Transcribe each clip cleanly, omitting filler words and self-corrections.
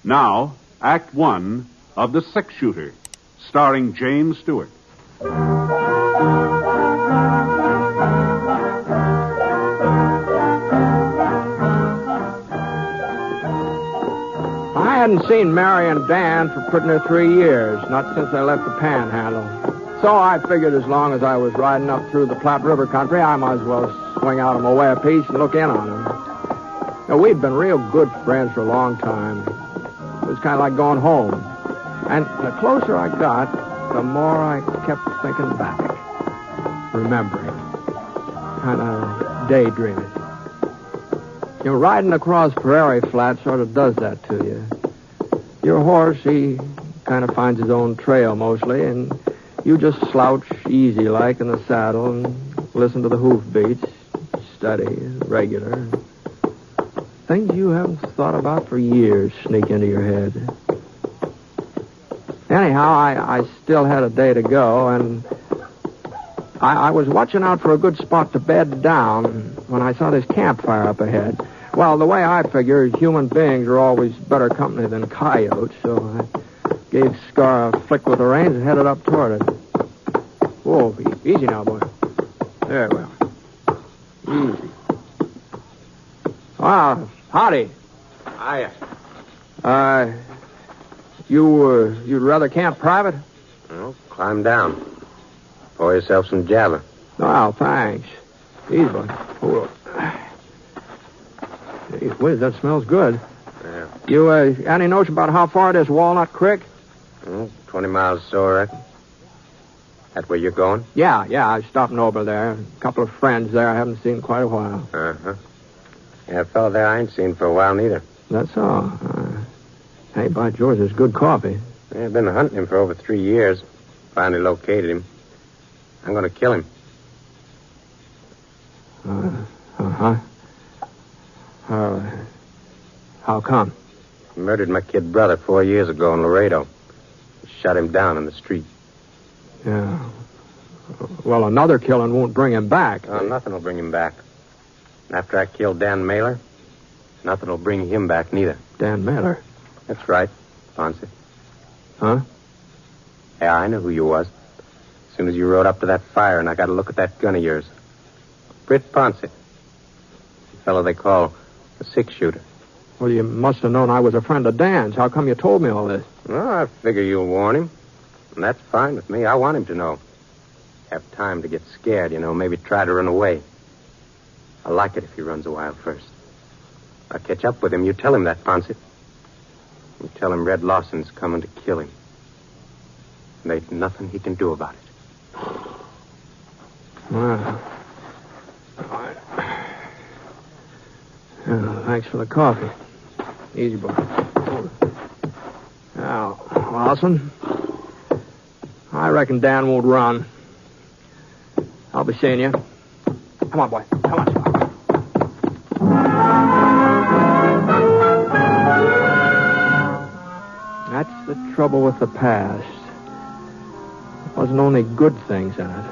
Now, Act One of The Six Shooter, starring James Stewart. I hadn't seen Mary and Dan for pretty near 3 years, not since they left the Panhandle. So I figured as long as I was riding up through the Platte River country, I might as well swing out on my way a piece and look in on them. We'd been real good friends for a long time. It was kind of like going home. And the closer I got, the more I kept thinking back, remembering, kind of daydreaming. Riding across prairie flat sort of does that to you. Your horse, he kind of finds his own trail mostly, and you just slouch easy-like in the saddle and listen to the hoofbeats, steady, regular. Things you haven't thought about for years sneak into your head. Anyhow, I still had a day to go, and I was watching out for a good spot to bed down when I saw this campfire up ahead. Well, the way I figure, human beings are always better company than coyotes, so I gave Scar a flick with the reins and headed up toward it. Whoa, easy now, boy. There we are. Easy. Ah, howdy. Hiya. You'd rather camp private? Well, climb down. Pour yourself some java. Oh, thanks. Easy, boy. Whoa. Gee whiz, that smells good. Yeah. You, any notion about how far it is Walnut Creek? 20 miles or so, I reckon. That where you're going? Yeah, I was stopping over there. A couple of friends there I haven't seen in quite a while. Uh-huh. Yeah, a fellow there I ain't seen for a while, neither. That's all. Hey, by George, there's good coffee. Yeah, I've been hunting him for over 3 years. Finally located him. I'm going to kill him. Uh-huh. How come? He murdered my kid brother 4 years ago in Laredo. Shot him down in the street. Yeah. Well, another killing won't bring him back. Oh, nothing will bring him back. After I killed Dan Mailer, nothing will bring him back neither. Dan Mailer? That's right, Ponset. Huh? Yeah, I knew who you was. As soon as you rode up to that fire and I got a look at that gun of yours. Britt Ponset. The fellow they call the six-shooter. Well, you must have known I was a friend of Dan's. How come you told me all this? Well, I figure you'll warn him. And that's fine with me. I want him to know. Have time to get scared, maybe try to run away. I like it if he runs a while first. I'll catch up with him. You tell him that, Ponset. You tell him Red Lawson's coming to kill him. And ain't nothing he can do about it. Well, thanks for the coffee. Easy, boy. Now, Lawson, I reckon Dan won't run. I'll be seeing you. Come on, boy. Come on, Scott. That's the trouble with the past. It wasn't only good things in it.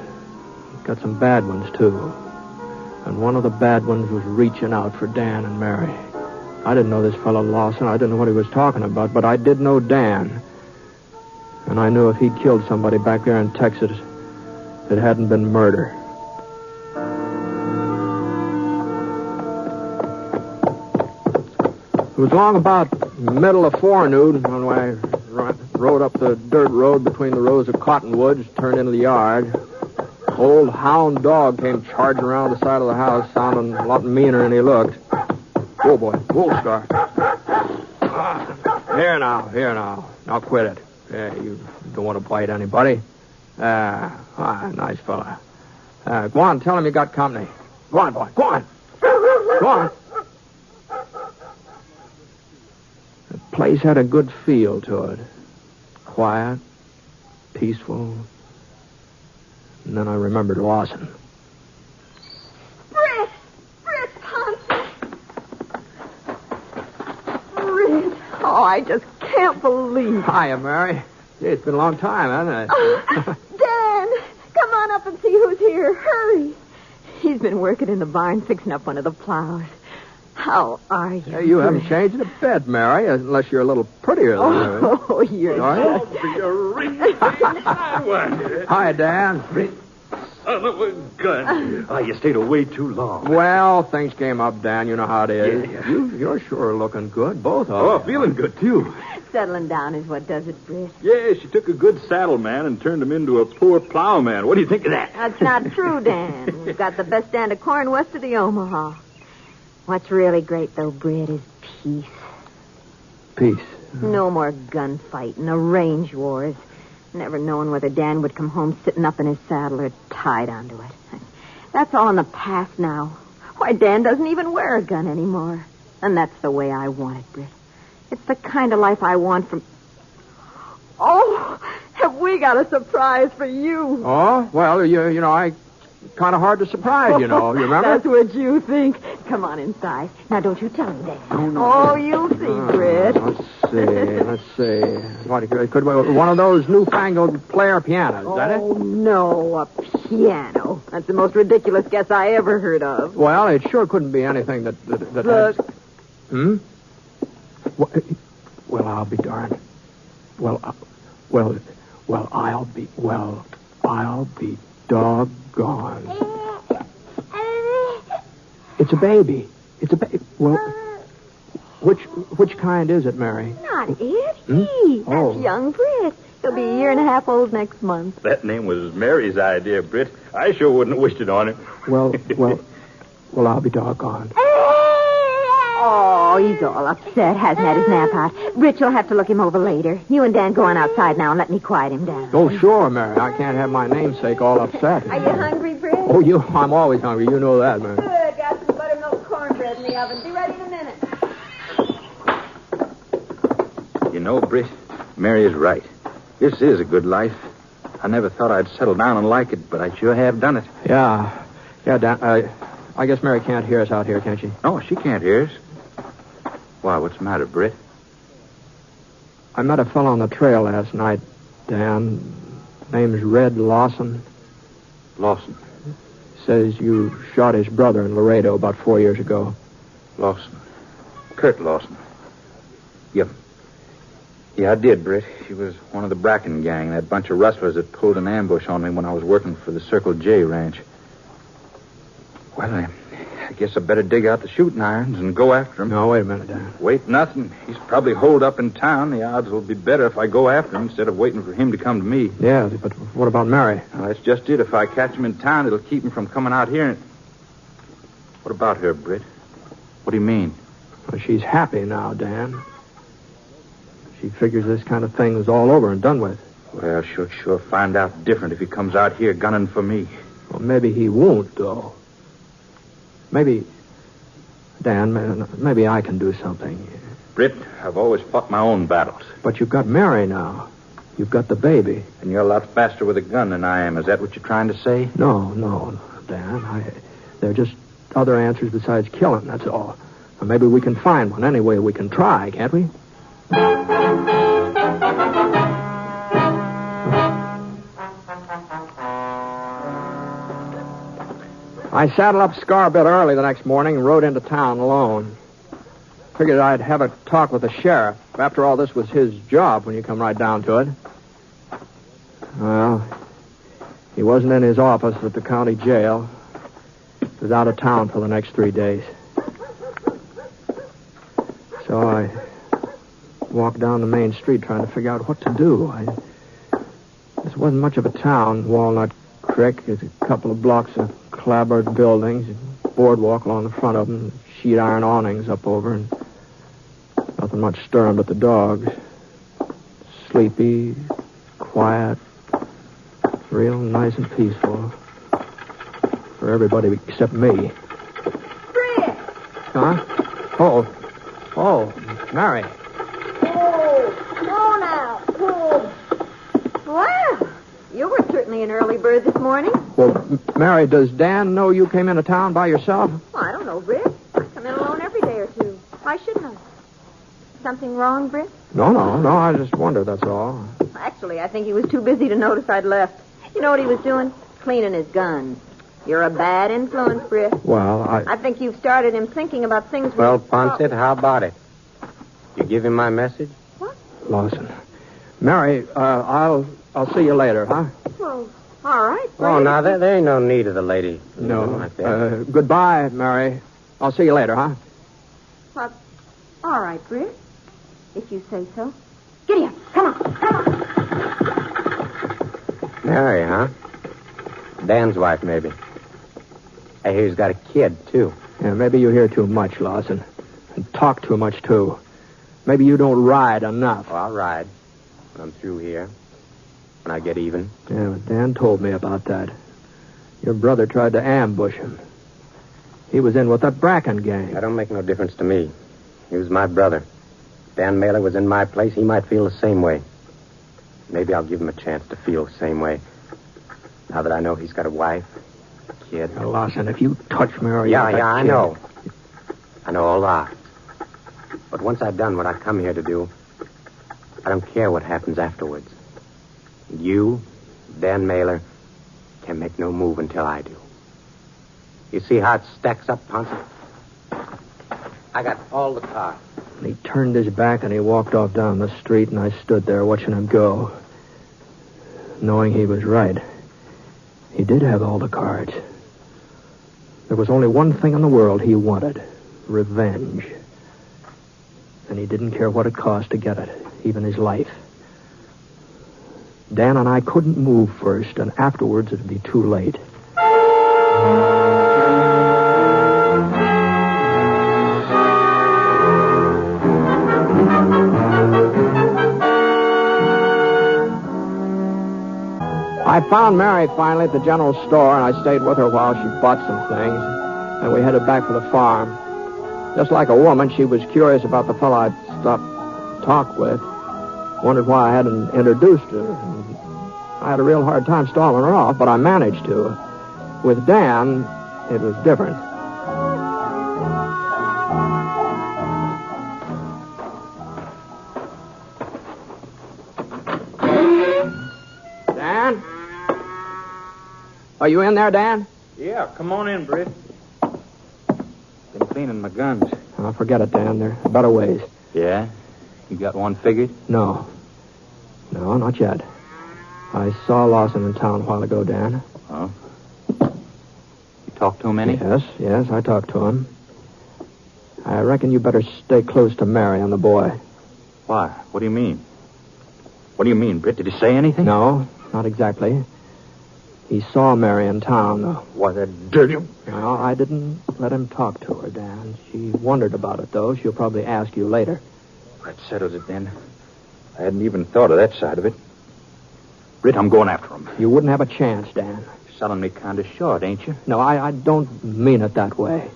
It got some bad ones, too. And one of the bad ones was reaching out for Dan and Mary. I didn't know this fellow Lawson. I didn't know what he was talking about, but I did know Dan. And I knew if he'd killed somebody back there in Texas, it hadn't been murder. It was long about middle of forenoon when I rode up the dirt road between the rows of cottonwoods, turned into the yard. Old hound dog came charging around the side of the house, sounding a lot meaner than he looked. Whoa, boy. Whoa, Scar. Here now. Now quit it. Yeah, you don't want to bite anybody. Nice fella. Go on, tell him you got company. Go on, boy. Go on. Go on. The place had a good feel to it. Quiet, peaceful. And then I remembered Lawson. Britt Ponset. Britt. Oh, I just can't believe it. Hiya, Mary. Gee, it's been a long time, hasn't it? Dan, come on up and see who's here. Hurry. He's been working in the barn fixing up one of the plows. How are you? Hey, you haven't changed a bit, Mary, unless you're a little prettier than her. Oh, you're... Are you? Hi, Dan. Son of a gun. Oh, you stayed away too long. Well, things came up, Dan. You know how it is. Yeah. You're sure looking good, both of Oh, you. feeling good, too. Settling down is what does it, Britt. Yeah, she took a good saddle man and turned him into a poor plowman. What do you think of that? That's not true, Dan. We've got the best stand of corn west of the Omaha. What's really great, though, Britt, is peace. Peace. No more gunfighting, or range wars. Never knowing whether Dan would come home sitting up in his saddle or tied onto it. That's all in the past now. Why, Dan doesn't even wear a gun anymore. And that's the way I want it, Britt. It's the kind of life I want from... Oh, have we got a surprise for you? Oh, well, you know, I kind of hard to surprise, you know. You remember? That's what you think. Come on inside. Now, don't you tell him, Dan. Oh, you'll see, Britt. Let's see. What, it could be one of those newfangled player pianos, is that it? Oh, no, a piano. That's the most ridiculous guess I ever heard of. Well, it sure couldn't be anything that Look. has... Well, I'll be darned. I'll be doggone. It's a baby. Well, which kind is it, Mary? Not it. He. Oh. That's young Britt. He'll be a year and a half old next month. That name was Mary's idea, Britt. I sure wouldn't have wished it on him. Well, I'll be doggone. Oh, he's all upset. Hasn't had his nap out. Rich will have to look him over later. You and Dan go on outside now and let me quiet him down. Oh, sure, Mary. I can't have my namesake all upset. Are you hungry, Britt? Oh, I'm always hungry. You know that, Mary. Good. Got some buttermilk cornbread in the oven. Be ready in a minute. You know, Britt, Mary is right. This is a good life. I never thought I'd settle down and like it, but I sure have done it. Yeah, Dan. I guess Mary can't hear us out here, can she? No, she can't hear us. Why, what's the matter, Britt? I met a fellow on the trail last night, Dan. Name's Red Lawson. Lawson. Says you shot his brother in Laredo about 4 years ago. Lawson. Kurt Lawson. Yep. Yeah, I did, Britt. He was one of the Bracken gang, that bunch of rustlers that pulled an ambush on me when I was working for the Circle J ranch. Well, I guess I better dig out the shooting irons and go after him. No, wait a minute, Dan. Wait nothing. He's probably holed up in town. The odds will be better if I go after him instead of waiting for him to come to me. Yeah, but what about Mary? Well, that's just it. If I catch him in town, it'll keep him from coming out here. What about her, Britt? What do you mean? Well, she's happy now, Dan. She figures this kind of thing is all over and done with. Well, she'll sure find out different if he comes out here gunning for me. Well, maybe he won't, though. Maybe, Dan, maybe I can do something. Britt, I've always fought my own battles. But you've got Mary now. You've got the baby. And you're a lot faster with a gun than I am. Is that what you're trying to say? No, Dan. There are just other answers besides killing, that's all. Or maybe we can find one. Anyway, we can try, can't we? I saddled up Scar a bit early the next morning and rode into town alone. Figured I'd have a talk with the sheriff. After all, this was his job when you come right down to it. Well, he wasn't in his office at the county jail. He was out of town for the next 3 days. So I walked down the main street trying to figure out what to do. This wasn't much of a town. Walnut Creek. There's a couple of blocks of clapboard buildings, a boardwalk along the front of them, sheet iron awnings up over, and nothing much stirring but the dogs. Sleepy, quiet, real nice and peaceful. For everybody except me. Britt! Huh? Oh, Mary. Oh, now. Oh. Well, you were certainly an early bird this morning. Well, Mary, does Dan know you came into town by yourself? Well, I don't know, Britt. I come in alone every day or two. Why shouldn't I? Something wrong, Britt? No, I just wondered, that's all. Actually, I think he was too busy to notice I'd left. You know what he was doing? Cleaning his guns. You're a bad influence, Britt. Well, I think you've started him thinking about things... Well, Ponset, how about it? You give him my message? What? Lawson. Mary, I'll see you later, huh? Well, all right, Britt. Oh, now, there ain't no need of the lady. No. Like that. Goodbye, Mary. I'll see you later, huh? Well, all right, Britt. If you say so. Giddy up. Come on. Mary, huh? Dan's wife, maybe. I hear he's got a kid, too. Yeah, maybe you hear too much, Lawson. And talk too much, too. Maybe you don't ride enough. Oh, I'll ride when I'm through here. When I get even. Yeah, but Dan told me about that. Your brother tried to ambush him. He was in with that Bracken gang. That don't make no difference to me. He was my brother. Dan Mailer was in my place. He might feel the same way. Maybe I'll give him a chance to feel the same way. Now that I know he's got a wife, a kid. Now, Lawson, if you touch Mary... Yeah, I know. I know all that. But once I've done what I come here to do, I don't care what happens afterwards. You, Dan Mailer, can make no move until I do. You see how it stacks up, Ponset? I got all the cards. He turned his back and he walked off down the street, and I stood there watching him go, knowing he was right. He did have all the cards. There was only one thing in the world he wanted: revenge. And he didn't care what it cost to get it, even his life. Dan and I couldn't move first, and afterwards it'd be too late. I found Mary finally at the general store, and I stayed with her while she bought some things, and we headed back for the farm. Just like a woman, she was curious about the fellow I'd stopped to talk with, wondered why I hadn't introduced her. And I had a real hard time stalling her off, but I managed to. With Dan, it was different. Dan? Are you in there, Dan? Yeah, come on in, Britt. Been cleaning my guns. Oh, forget it, Dan. There are better ways. Yeah? You got one figured? No, not yet. I saw Lawson in town a while ago, Dan. Oh? You talked to him any? Yes, I talked to him. I reckon you better stay close to Mary and the boy. Why? What do you mean? What do you mean, Britt? Did he say anything? No, not exactly. He saw Mary in town, though. Why, that dirty... No, I didn't let him talk to her, Dan. She wondered about it, though. She'll probably ask you later. That settles it, then. I hadn't even thought of that side of it. Britt, I'm going after him. You wouldn't have a chance, Dan. You're selling me kind of short, ain't you? No, I don't mean it that way.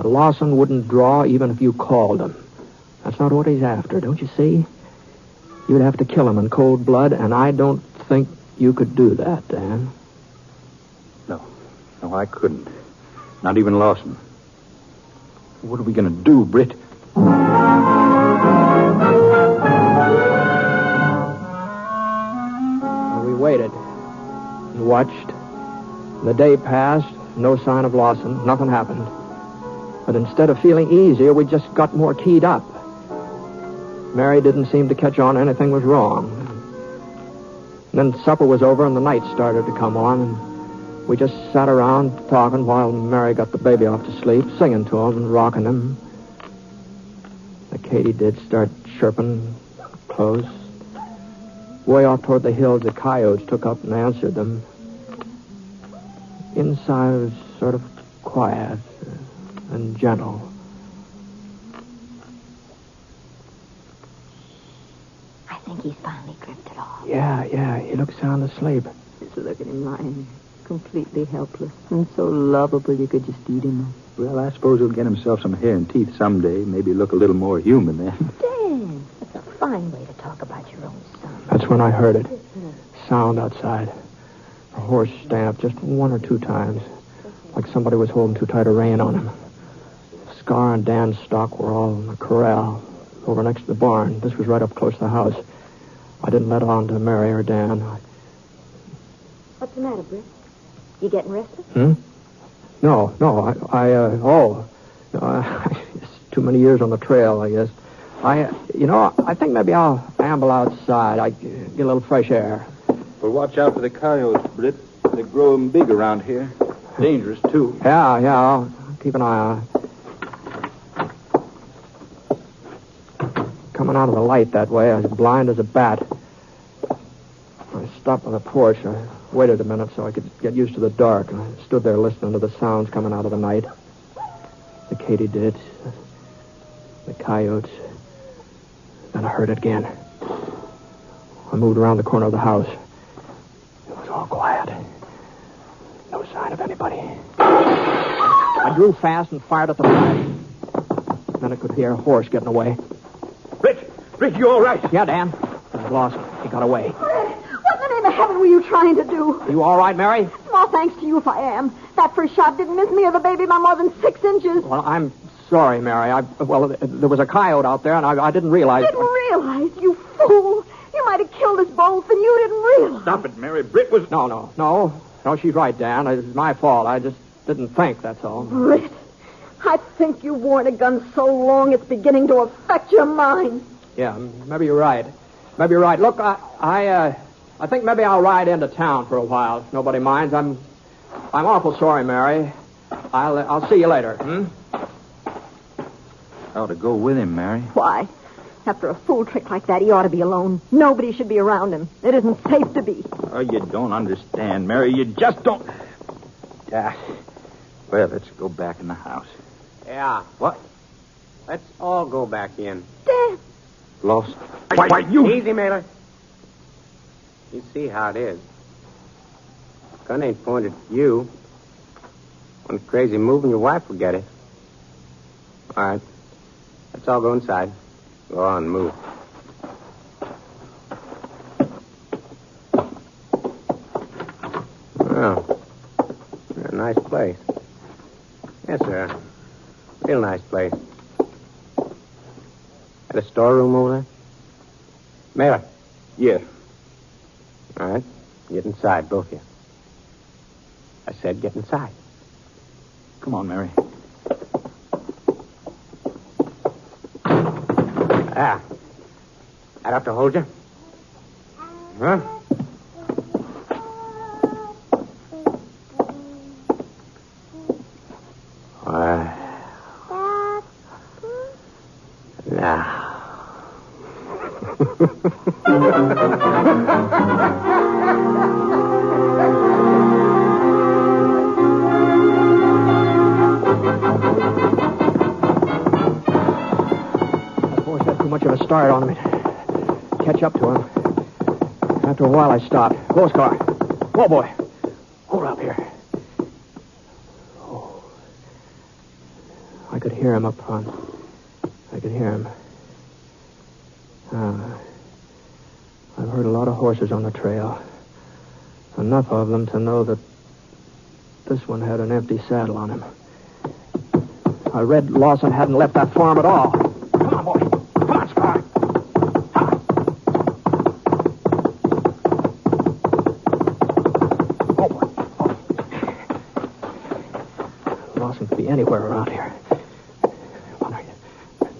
Lawson wouldn't draw even if you called him. That's not what he's after, don't you see? You'd have to kill him in cold blood, and I don't think you could do that, Dan. No, I couldn't. Not even Lawson. What are we going to do, Britt? We waited and watched. The day passed, no sign of Lawson. Nothing happened. But instead of feeling easier, we just got more keyed up. Mary didn't seem to catch on anything was wrong. And then supper was over and the night started to come on, and we just sat around talking while Mary got the baby off to sleep, singing to him and rocking him. The katydids start chirping close. Way off toward the hills, the coyotes took up and answered them. Inside, it was sort of quiet and gentle. I think he's finally drifted off. Yeah, he looks sound asleep. Just look at him lying completely helpless and so lovable you could just eat him up. Well, I suppose he'll get himself some hair and teeth someday. Maybe look a little more human then. Dan, that's a fine way to talk about your own son. That's when I heard it. Sound outside. A horse stamped just one or two times, like somebody was holding too tight a rein on him. Scar and Dan's stock were all in the corral over next to the barn. This was right up close to the house. I didn't let on to Mary or Dan. What's the matter, Britt? You getting restless? No, it's too many years on the trail, I guess. I think maybe I'll amble outside. I get a little fresh air. But watch out for the coyotes, Britt. They're growing big around here. Dangerous, too. Yeah, I'll keep an eye on it. Coming out of the light that way, I was blind as a bat. I stopped on the porch. I waited a minute so I could get used to the dark. And I stood there listening to the sounds coming out of the night. The katydids, the coyotes. Then I heard it again. I moved around the corner of the house. It was all quiet. No sign of anybody. I drew fast and fired at the flash. Then I could hear a horse getting away. Britt, you all right? Yeah, Dan. It was Lawson. He got away. Britt, what in the name of heaven were you trying to do? You all right, Mary? Small thanks to you if I am. That first shot didn't miss me or the baby by more than 6 inches. Well, I'm sorry, Mary. There was a coyote out there, and I didn't realize... Didn't realize, you fool. You might have killed us both, and you didn't realize. Stop it, Mary. Britt was... No, she's right, Dan. It's my fault. I just didn't think, that's all. Britt, I think you've worn a gun so long it's beginning to affect your mind. Yeah, maybe you're right. Look, I think maybe I'll ride into town for a while, if nobody minds. I'm awful sorry, Mary. I'll see you later. I ought to go with him, Mary. Why? After a fool trick like that, he ought to be alone. Nobody should be around him. It isn't safe to be. Oh, you don't understand, Mary. You just don't... Well, let's go back in the house. Yeah. What? Let's all go back in. Dad. Lost. Why, you... Easy, Mailer. You see how it is. Gun ain't pointed at you. One crazy move and your wife will get it. All right. Let's all go inside. Go on, move. Well, a nice place. Yes, sir. Real nice place. Got a storeroom over there? Mailer. Yes. All right. Get inside, both of you. I said get inside. Come on, Mary. Ah. That have to hold you? Huh? Now. Much of a start on me. Catch up to him. After a while, I stopped. Close car. Whoa, boy. Hold up here. Oh. I could hear him up front. I could hear him. I've heard a lot of horses on the trail. Enough of them to know that this one had an empty saddle on him. I read Lawson hadn't left that farm at all. Come on, boy. Anywhere around here.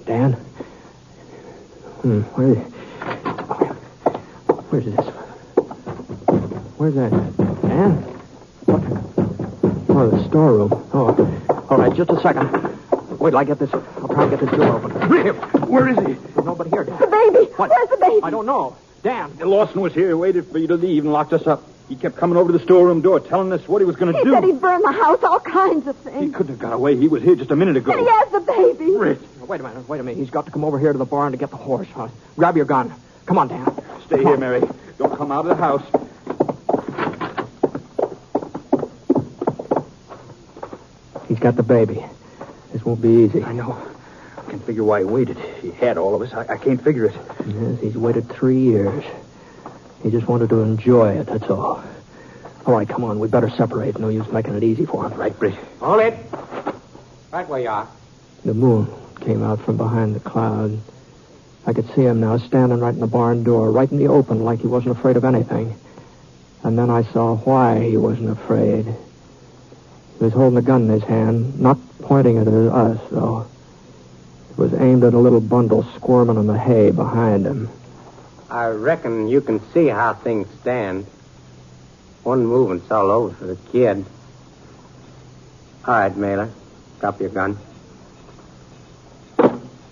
Dan? Where's this? Where's that? Dan? What? Oh, the storeroom. Oh, all right, just a second. Wait till I get this. I'll try and get this door open. Where is he? There's nobody here, Dan. The baby. What? Where's the baby? I don't know. Dan. Lawson was here, waited for you to leave, and locked us up. He kept coming over to the storeroom door, telling us what he was going to do. He said he'd burn the house, all kinds of things. He couldn't have got away. He was here just a minute ago. And he has the baby. Britt. Wait a minute. He's got to come over here to the barn to get the horse. Grab your gun. Come on, Dan. Stay here, Mary. Don't come out of the house. He's got the baby. This won't be easy. I know. I can't figure why he waited. He had all of us. I can't figure it. Yes, he's waited 3 years. He just wanted to enjoy it, that's all. All right, come on. We better separate. No use making it easy for him. Right, Britt. Hold it. Right where you are. The moon came out from behind the cloud. I could see him now, standing right in the barn door, right in the open, like he wasn't afraid of anything. And then I saw why he wasn't afraid. He was holding a gun in his hand, not pointing it at us, though. It was aimed at a little bundle squirming in the hay behind him. I reckon you can see how things stand. One movement's all over for the kid. All right, Mailer. Drop your gun.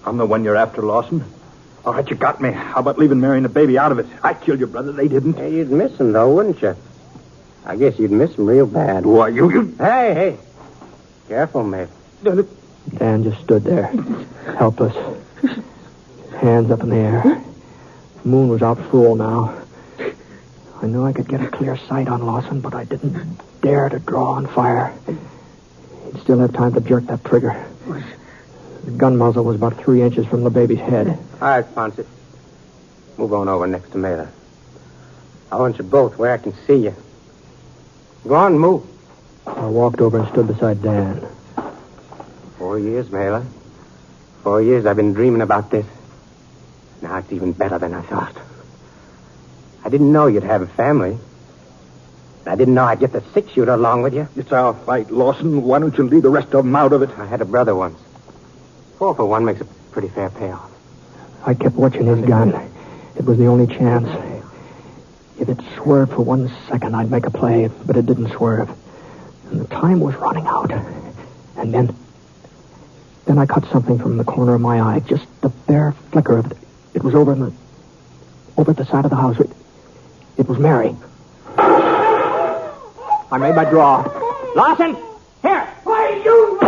I'm the one you're after, Lawson. All right, you got me. How about leaving Mary and the baby out of it? I killed your brother. They didn't. Hey, you'd miss him, though, wouldn't you? I guess you'd miss him real bad. Why, you... Hey. Careful, mate. Dan just stood there, helpless, his hands up in the air. The moon was out full now. I knew I could get a clear sight on Lawson, but I didn't dare to draw and fire. He'd still have time to jerk that trigger. The gun muzzle was about 3 inches from the baby's head. All right, Ponset. Move on over next to Mailer. I want you both where I can see you. Go on, move. I walked over and stood beside Dan. 4 years, Mailer. 4 years I've been dreaming about this. Now it's even better than I thought. I didn't know you'd have a family. I didn't know I'd get the 6-shooter along with you. It's our fight, Lawson. Why don't you leave the rest of them out of it? I had a brother once. 4 for 1 makes a pretty fair payoff. I kept watching his gun. It was the only chance. If it swerved for 1 second, I'd make a play, but it didn't swerve. And the time was running out. And then I caught something from the corner of my eye, just the bare flicker of it. It was over at the side of the house. It was Mary. I made my draw. Lawson! Here! Why, you...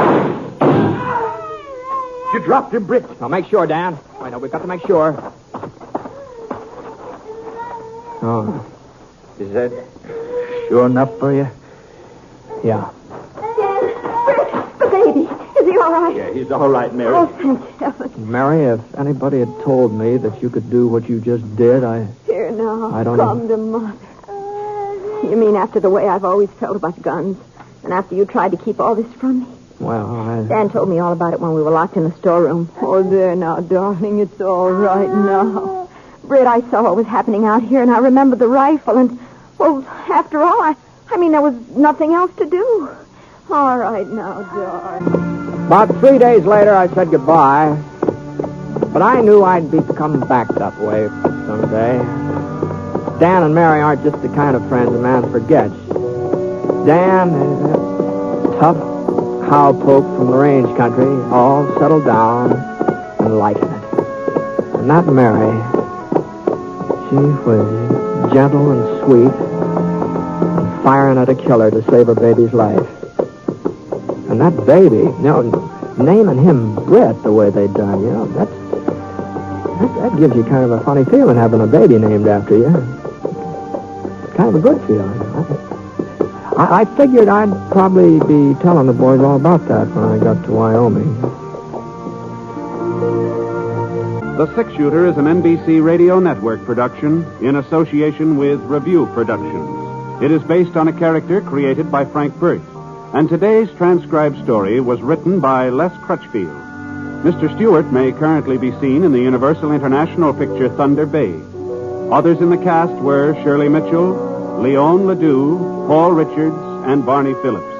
You dropped him, Britt. Now, make sure, Dan. I know, we've got to make sure. Oh. Is that sure enough for you? Yeah. Britt, the baby. Is he all right? Yeah, he's all right, Mary. Oh, thank heaven. Mary, if anybody had told me that you could do what you just did, Here now. I don't Come to Mother. You mean after the way I've always felt about guns? And after you tried to keep all this from me? Well, Dan told me all about it when we were locked in the storeroom. Oh, there now, darling. It's all right now. Britt, I saw what was happening out here, and I remembered the rifle, and, well, after all, I mean, there was nothing else to do. All right now, darling. About 3 days later, I said goodbye. But I knew I'd become back that way someday. Dan and Mary aren't just the kind of friends a man forgets. Dan is a tough cowpoke from the range country, all settled down and liking it. And that Mary, she was gentle and sweet and firing at a killer to save her baby's life. And that baby, naming him Britt the way they'd done, that gives you kind of a funny feeling having a baby named after you. Kind of a good feeling. I figured I'd probably be telling the boys all about that when I got to Wyoming. The 6-Shooter is an NBC Radio Network production in association with Review Productions. It is based on a character created by Frank Burt. And today's transcribed story was written by Les Crutchfield. Mr. Stewart may currently be seen in the Universal International picture Thunder Bay. Others in the cast were Shirley Mitchell, Leon Ledoux, Paul Richards, and Barney Phillips.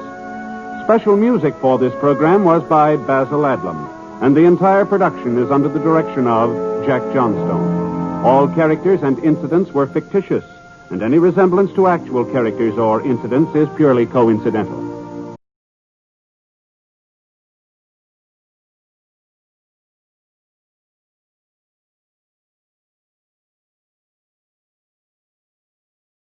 Special music for this program was by Basil Adlam, and the entire production is under the direction of Jack Johnstone. All characters and incidents were fictitious, and any resemblance to actual characters or incidents is purely coincidental.